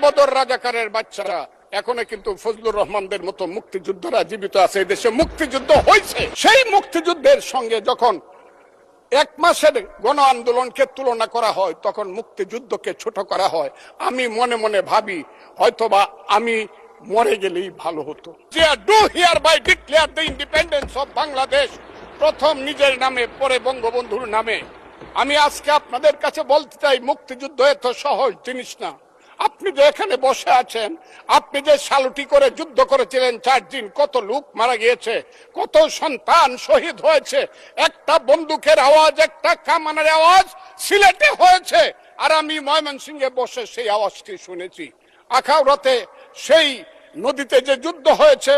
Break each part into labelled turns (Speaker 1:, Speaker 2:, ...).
Speaker 1: বদর রাজাকারের বাচ্চারা এখনো কিন্তু ফজলুর রহমানদের মতো মুক্তিযোদ্ধারা জীবিত আছে। এই দেশে মুক্তিযুদ্ধ হয়েছে। সেই মুক্তিযুদ্ধের সঙ্গে যখন 1 মাসের গণ আন্দোলনকে তুলনা করা হয়, তখন মুক্তিযুদ্ধকে ছোট করা হয়। আমি মনে মনে ভাবি হয়তোবা আমি মরে গেলেই ভালো হতো। যে do hereby declare the independence of Bangladesh, প্রথম নিজের নামে পরে বঙ্গবন্ধুর নামে। আমি আজকে আপনাদের কাছে বলতে চাই, মুক্তিযুদ্ধ এত সহজ জিনিস না। আপনি যে এখানে বসে আছেন, আপনি যে সালুটি করে যুদ্ধ করেছিলেন 4 দিন, কত লোক মারা গিয়েছে, কত সন্তান শহীদ হয়েছে। একটা বন্দুকের আওয়াজ, একটা কামানের আওয়াজ সিলেটে হয়েছে, আর আমি ময়মনসিংহে বসে সেই আওয়াজটি শুনেছি। আখাউড়াতে সেই নদীতে যে যুদ্ধ হয়েছে,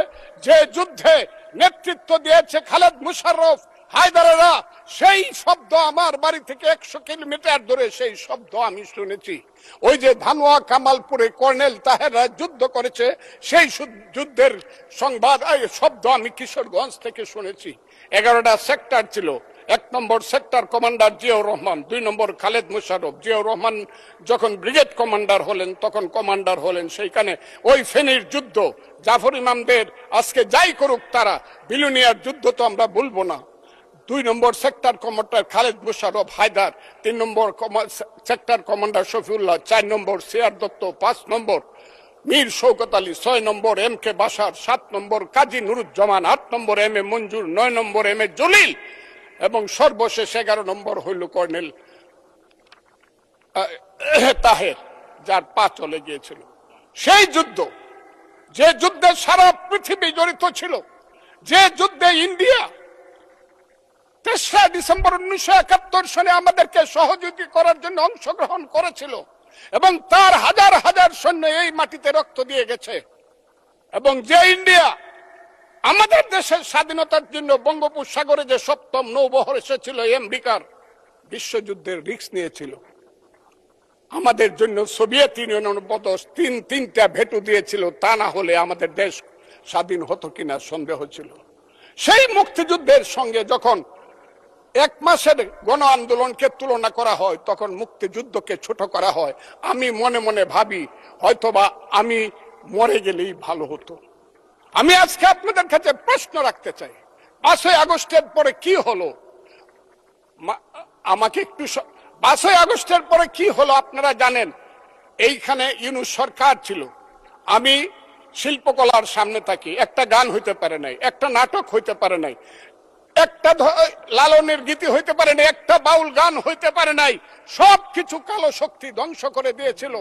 Speaker 1: যে যুদ্ধে নেতৃত্ব দিয়েছে খালেদ মুশাররফ, হায়দারেরা, সেই শব্দ আমার বাড়ি থেকে 100 কিলোমিটার দূরে সেই শব্দ আমি শুনেছি। ওই যে ধানোয়া কামালপুরে কর্নেল তাহেররা যুদ্ধ করেছে, সেই যুদ্ধের সংবাদ শব্দ আমি কিশোরগঞ্জ থেকে শুনেছি। 11টা সেক্টর ছিল। 1 নম্বর সেক্টর কমান্ডার জিয়াউর রহমান, 2 নম্বর খালেদ মুশাররফ। জিয়াউর রহমান যখন ব্রিগেড কমান্ডার হলেন, তখন কমান্ডার হলেন সেইখানে। ওই ফেনীর যুদ্ধ, জাফর ইমামদের আজকে যাই করুক তারা, বিলুনিয়ার যুদ্ধ তো আমরা বলবো না। 2 নম্বর সেক্টর কমান্ডার খালেদ মুশাররফ হায়দার, 3 নম্বর সেক্টর কমান্ডার শফিউল্লাহ, 4 নম্বর সিআর দত্ত, 5 নম্বর মীর শওকত আলী, 6 নম্বর MK বাশার, 7 নম্বর কাজী নুরুজ্জামান, 8 নম্বর MA মঞ্জুর, 9 নম্বর MA জলিল, এবং সর্বশেষ 11 নম্বর হইল কর্নেল তাহের, যার পা চলে গিয়েছিল। সেই যুদ্ধ, যে যুদ্ধে সারা পৃথিবী জড়িত ছিল, যে যুদ্ধে ইন্ডিয়া 3রা ডিসেম্বর 1971 সনে আমাদেরকে সহযোগী করার জন্য অংশগ্রহণ করেছিল, এবং তার হাজার হাজার সৈন্য এই মাটিতে রক্ত দিয়ে গেছে। এবং যে ইন্ডিয়া আমাদের দেশের স্বাধীনতার জন্য বঙ্গোপসাগরে যে 7ম নৌবহর এসেছিল, আমেরিকার বিশ্বযুদ্ধের রিস্ক নিয়েছিল। আমাদের জন্য সোভিয়েত ইউনিয়নের মতো 3টা ভেটো দিয়েছিল, তা না হলে আমাদের দেশ স্বাধীন হতো কিনা সন্দেহ ছিল। সেই মুক্তিযুদ্ধের সঙ্গে যখন 1 মাসের গণ আন্দোলনকে তুলনা করা হয়, তখন মুক্তিযুদ্ধকে ছোট করা হয়। আমি মনে মনে ভাবি হয়তোবা আমি মরে গেলেই ভালো হতো। আমি আজকে আপনাদের কাছে প্রশ্ন রাখতে চাই, 5ই আগস্টের পরে কি হলো? আমাকে একটু 5ই আগস্টের পরে কি হলো আপনারা জানেন। এইখানে ইউনূস সরকার ছিল, আমি শিল্পকলার সামনে থাকি। একটা গান হইতে পারে নাই, একটা নাটক হইতে পারে নাই, একটা লালনের গীতি হইতে পারে নাই, একটা বাউল গান হইতে পারে নাই। সবকিছু কালো শক্তি ধ্বংস করে দিয়েছিল।